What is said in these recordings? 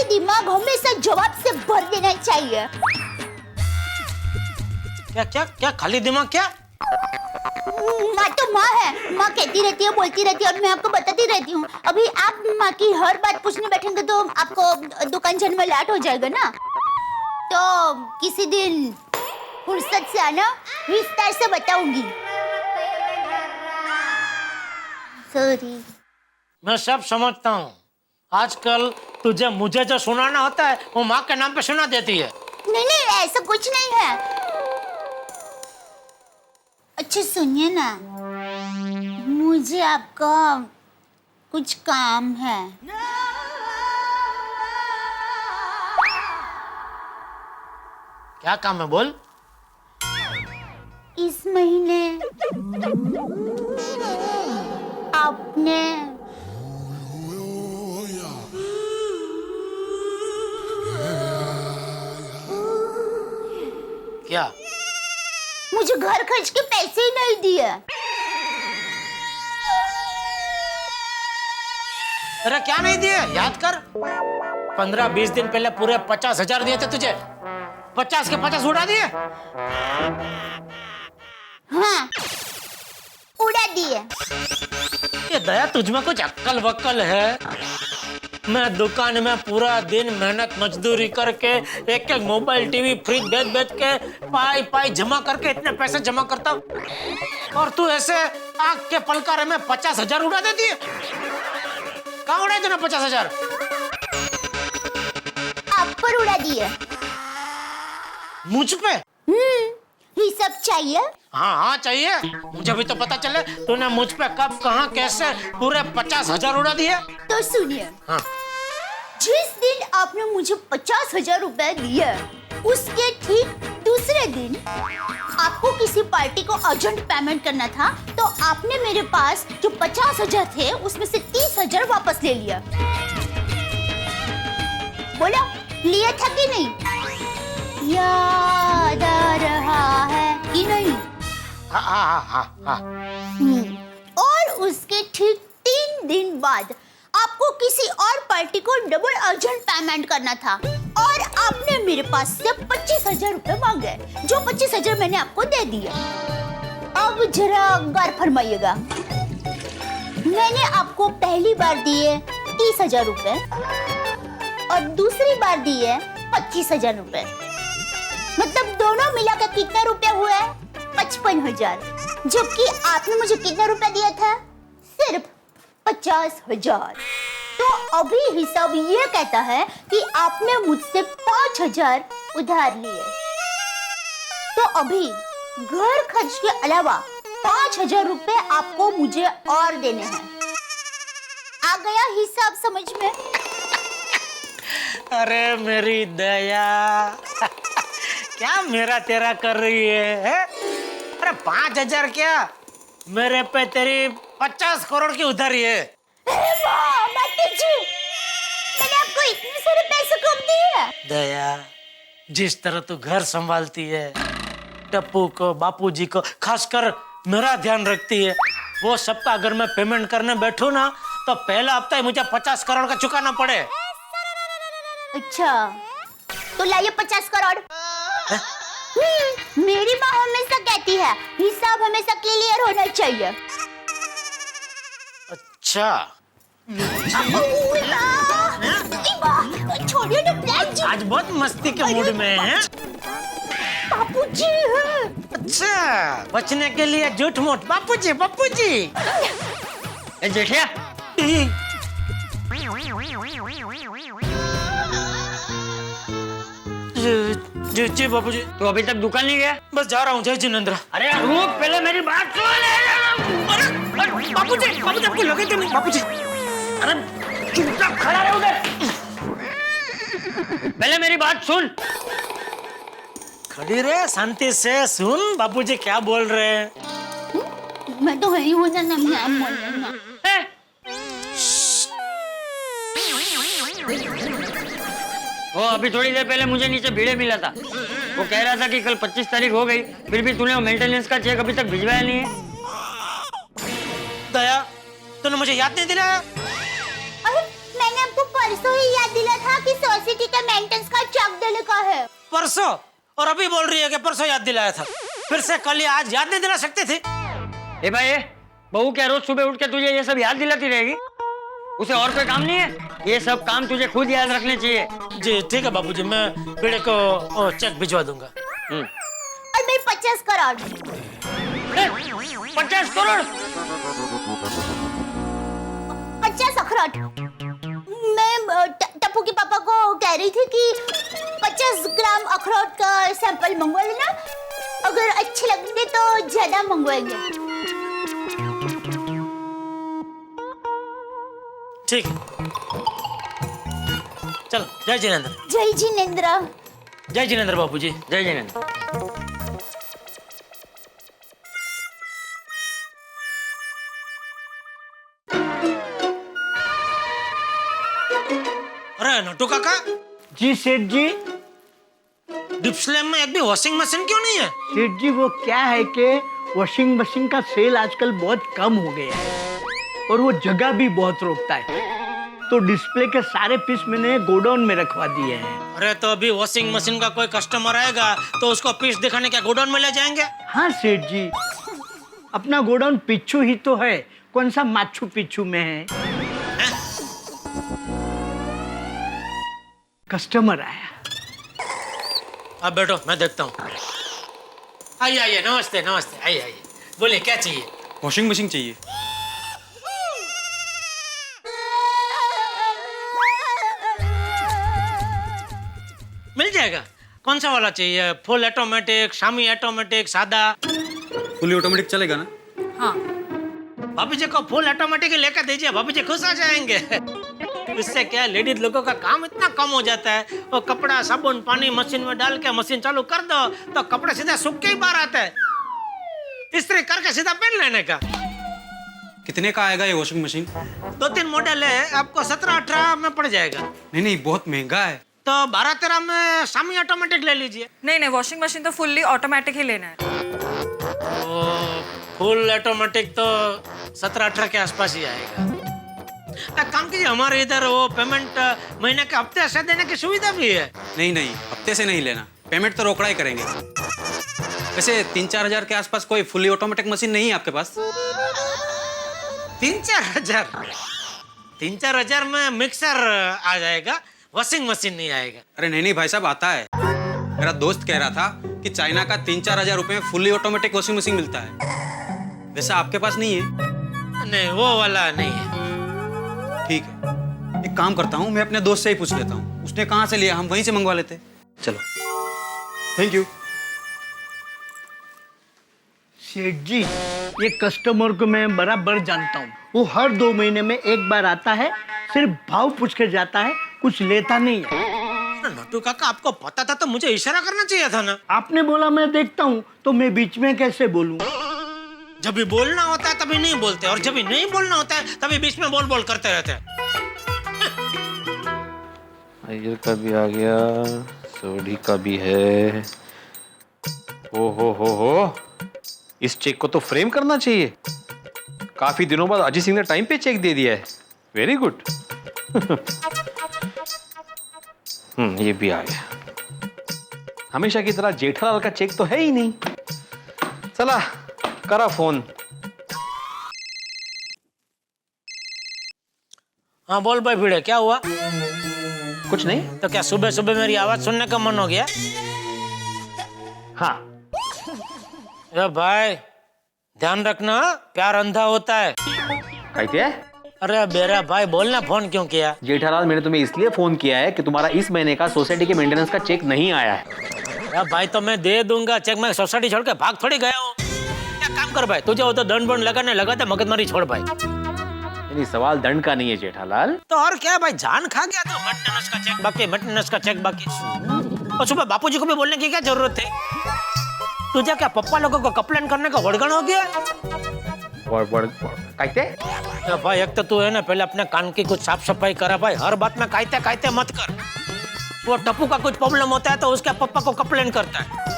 दिमाग हमेशा जवाब से भर देना चाहिए। क्या क्या क्या खाली दिमाग क्या? माँ तो माँ है, माँ कहती रहती है, बोलती रहती है और मैं आपको बताती रहती हूँ। अभी आप माँ की हर बात पूछने बैठेंगे तो आपको दुकान जाने में लेट हो जाएगा ना। तो किसी दिन फुर्सत से आना, विस्तार से बताऊंगी। सॉरी। मैं सब समझता हूँ। आजकल तुझे मुझे जो सुनाना होता है वो माँ के नाम पे सुना देती है। नहीं नहीं, ऐसा कुछ नहीं है। अच्छा सुनिए ना, मुझे आपका कुछ काम है। क्या काम है बोल? इस महीने आपने क्या? मुझे घर खर्च के पैसे ही नहीं दिए। अरे क्या नहीं दिए? याद कर, 15-20 दिन पहले पूरे 50,000 दिए थे तुझे। 50 के 50 उड़ा दिए। हाँ, उड़ा दिए। ये दया तुझमें कुछ अक्ल वक्ल है? मैं दुकान में पूरा दिन मेहनत मजदूरी करके एक एक मोबाइल टीवी फ्रिज बेच बेच के पाई पाई जमा करके इतने पैसे जमा करता हूँ, और तू ऐसे आग के पलकारे में 50,000 उड़ा देती है। कहाँ उड़ाए तूने 50,000? आप पर उड़ा दिए। मुझ पे? हिसाब चाहिए? हाँ हाँ चाहिए। मुझे भी तो पता चले तूने मुझ पे कब कहाँ कैसे पूरे 50,000 उड़ा दिए। तो सुनिए, हाँ। जिस दिन आपने मुझे 50,000 रुपए दिए, उसके ठीक दूसरे दिन आपको किसी पार्टी को अर्जेंट पेमेंट करना था, तो आपने मेरे पास जो 50,000 थे उसमें से 30,000 वापस ले लिया। बोलो, लिया था कि नहीं? याद आ रहा है कि नहीं? हाँ हाँ हाँ हाँ। और उसके ठीक 3 दिन बाद आपको किसी और पार्टी को डबल अर्जेंट पेमेंट करना था, और आपने मेरे पास से 25,000 रुपए मांगे, जो 25,000 मैंने आपको दे दिए। अब जरा गौर फरमाइएगा, मैंने आपको पहली बार दिए 30,000 रुपए और दूसरी बार दिए 25,000 रुपए। मतलब दोनों मिलाकर कितना रुपया हुआ है? 55,000। जबकि आपने मुझे कितना रुपया दिया था? सिर्फ 50,000। तो अभी हिसाब ये कहता है कि आपने मुझसे 5,000 उधार लिए। तो अभी घर खर्च के अलावा 5,000 रुपए आपको मुझे और देने हैं। आ गया हिसाब समझ में? अरे मेरी दया, क्या मेरा तेरा कर रही है? अरे 5,000 क्या, मेरे पे तेरी 50 करोड़ की उधारी है। अरे वाह, मैंने आपको इतने सारे पैसे कब दिए? दया, जिस तरह तू घर संभालती है, टप्पू को बापूजी को खासकर मेरा ध्यान रखती है, वो सबका अगर मैं पेमेंट करने बैठूं ना तो पहला हफ्ता ही मुझे 50 करोड़ का चुकाना पड़े। अच्छा, तो लाइए 50 करोड़। मेरी माँ हमेशा कहती है हिसाब हमेशा क्लियर होना चाहिए। अच्छा, छोड़िए ना प्लान जी। आज बहुत मस्ती के मूड में है। बापूजी है। अच्छा, बचने के लिए झूठ मूठ बापूजी बापूजी। ए जेठिया, जी बापूजी। तो अभी तक दुकान नहीं गया? बस जा रहा हूँ। जय जिनेंद्र। अरे रुक, पहले मेरी बात सुन। अरे बापूजी बापूजी आपको लगे तो नहीं? बापूजी अरे चुपचाप खड़ा रहो उधर। पहले मेरी बात सुन। खड़ी रहे, शांति से सुन बापूजी क्या बोल रहे हैं। मैं तो वही हूँ ना, नाम बोल रही हूँ। वो अभी थोड़ी देर पहले मुझे नीचे भीड़े मिला था। वो कह रहा था कि कल 25 तारीख हो गई, फिर भी तूने वो मेंटेनेंस का चेक अभी तक भिजवाया नहीं है। दया, तूने मुझे याद नहीं दिलाया? अरे मैंने आपको परसों ही याद दिला था कि 100 है। परसों, और अभी बोल रही है कि परसों याद दिलाया था। फिर से कल या आज याद नहीं दिला सकते थे? ए भाई बहू क्या रोज सुबह उठ के तुझे ये सब याद दिलाती रहेगी? उसे और कोई काम नहीं है? ये सब काम तुझे खुद याद रखने चाहिए। जी ठीक है बाबूजी, मैं भिड़े को चेक भिजवा दूंगा। और मैं 50 करोड़ 50 करोड़ 50 अखरोट। मैं टप्पू के पापा को कह रही थी कि 50 ग्राम अखरोट का सैंपल मंगवा लेना, अगर अच्छे लगेंगे तो ज्यादा मंगवाएंगे। ठीक है, चलो। जय जिनेंद्र। जय जिनेंद्र। जय जिनेंद्र बाबूजी। जय जिनेंद्र। अरे नटू काका, जी सेठ जी। डिप्सलैम में एक भी वॉशिंग मशीन क्यों नहीं है? सेठ जी वो क्या है कि वॉशिंग मशीन का सेल आजकल बहुत कम हो गया है और वो जगह भी बहुत रोकता है, तो डिस्प्ले के सारे पीस मैंने गोडाउन में रखवा दिए हैं। अरे तो अभी वॉशिंग मशीन का कोई कस्टमर आएगा तो उसको पीस दिखाने क्या गोडाउन में ले जाएंगे? हाँ सेठ जी, अपना गोडाउन पिच्छू ही तो है, कौन सा माचू पिच्छू में है। कस्टमर आया। अब बैठो, मैं देखता हूँ। आइए आइए, नमस्ते नमस्ते, आइए आइए, बोलिए क्या चाहिए? वॉशिंग मशीन चाहिए। मिल जाएगा। कौन सा वाला चाहिए? फुल ऑटोमेटिक, शामी ऑटोमेटिक, सादा? फुली ऑटोमेटिक चलेगा ना? हाँ। भाभी जी को फुल ऑटोमेटिक ही लेकर दीजिए, भाभी जी खुश हो जाएंगे। इससे क्या है, लेडीज लोगों का काम इतना कम हो जाता है। वो कपड़ा साबुन पानी मशीन में डाल के मशीन चालू कर दो तो कपड़ा सीधा सूख के ही बाहर आता है, इस्त्री करके सीधा पहन लेने का। कितने का आएगा ये वॉशिंग मशीन? 2-3 मॉडल है, आपको 17-18 में पड़ जाएगा। नहीं नहीं, बहुत महंगा है। तो 12-13 में शामी ऑटोमेटिक ले लीजिए। नहीं नहीं, वॉशिंग मशीन तो फुल्ली ऑटोमेटिक ही लेना है। फुल ऑटोमेटिक तो 17-18 के आसपास ही आएगा। एक काम कीजिए, हमारे इधर वो पेमेंट महीने के हफ्ते से देने की सुविधा भी है। नहीं नहीं, हफ्ते से नहीं लेना, पेमेंट तो रोकड़ा ही करेंगे। वैसे 3-4 हजार के आसपास कोई फुली ऑटोमेटिक मशीन नहीं है आपके पास? 3-4 हजार? 3-4 हजार में मिक्सर आ जाएगा, वॉशिंग मशीन नहीं आएगा। अरे नहीं नहीं भाई साहब, आता है। मेरा दोस्त कह रहा था कि चाइना का 3-4 हजार रुपए में फुली ऑटोमेटिक वॉशिंग मशीन मिलता है। वैसे आपके पास नहीं है? नहीं, वो वाला नहीं है। ठीक है, एक काम करता हूँ, मैं अपने दोस्त से ही पूछ लेता हूँ, उसने कहाँ से लिया, हम वहीं से मंगवा लेते। चलो, थैंक यू। सेठ जी, ये कस्टमर को मैं बराबर जानता हूँ, वो हर 2 महीने में एक बार आता है, सिर्फ भाव पूछ के जाता है, कुछ लेता नहीं है। नटू काका, आपको पता था तो मुझे इशारा करना चाहिए था ना। आपने बोला मैं देखता हूँ, तो मैं बीच में कैसे बोलूँ? जब भी बोलना होता है तभी नहीं बोलते, और जब भी नहीं बोलना होता है तभी बीच में बोल बोल करते रहते हैं। अय्यर का भी आ गया, सोढ़ी का भी है। ओ हो, इस चेक को तो फ्रेम करना चाहिए। काफी दिनों बाद अजय सिंह ने टाइम पे चेक दे दिया है, वेरी गुड। ये भी आ गया। हमेशा की तरह जेठालाल का चेक तो है ही नहीं। चला करा फोन। हाँ बोल भाई भिड़े, क्या हुआ? कुछ नहीं। तो क्या सुबह सुबह मेरी आवाज सुनने का मन हो गया? हाँ। ए भाई, ध्यान रखना, प्यार अंधा होता है। कहते हैं? अरे बेरा भाई, बोलना फोन क्यों किया? जेठालाल, मैंने तुम्हें इसलिए फोन किया है कि तुम्हारा इस महीने का सोसाइटी के मेंटेनेंस का चेक नहीं आया है। भाई तो मैं दे दूंगा चेक, मैं सोसाइटी छोड़ के भाग थोड़ी गया हूँ। क्या काम कर भाई, तुझे वो तो दंड बंड लगाने लगा था, मगजमारी छोड़ भाई। नहीं, सवाल दंड का नहीं है जेठालाल। तो और क्या भाई, जान खा गया तो मेंटेनेंस का चेक बाकी, मेंटेनेंस का चेक बाकी। और सुबह बापूजी को भी बोलने की क्या जरूरत थी? तुझे क्या पप्पा लोगों को कंप्लेन करने का वड़गण हो गया? कहते? भाई एक तो तू है ना, पहले अपने कान की कुछ साफ सफाई करा भाई, हर बात में कहते कहते मत कर। वो टप्पू का कुछ प्रॉब्लम होता है तो उसके पापा को कंप्लेन करता है,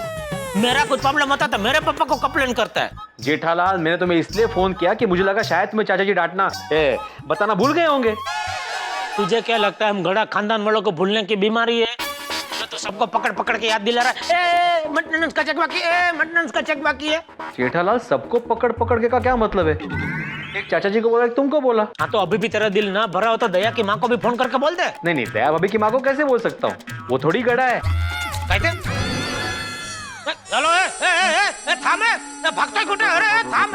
मेरा कुछ प्रॉब्लम होता है तो मेरे पापा को कंप्लेन करता है। जेठालाल, मैंने तुम्हें इसलिए फोन किया कि मुझे लगा शायद तुम्हें चाचा जी डांटना बताना भूल गए होंगे। तुझे क्या लगता है हम गड़ा खानदान वालों को भूलने की बीमारी है? तो सबको पकड़ पकड़ के याद दिला रहा है, मेंटेनेंस का चेक बाकी है, मेंटेनेंस का चेक बाकी है। जेठालाल, सबको पकड़ पकड़ के का क्या मतलब है? एक चाचा जी को बोला, एक तुमको बोला। हाँ तो अभी भी तेरा दिल ना भरा हो तो दया की माँ को भी फोन करके बोल दे। नहीं नहीं, दया भाभी की माँ को कैसे बोल सकता हूँ? वो थोड़ी गड़ा है। कहते चलो थाम, भागता कुठे? अरे थाम।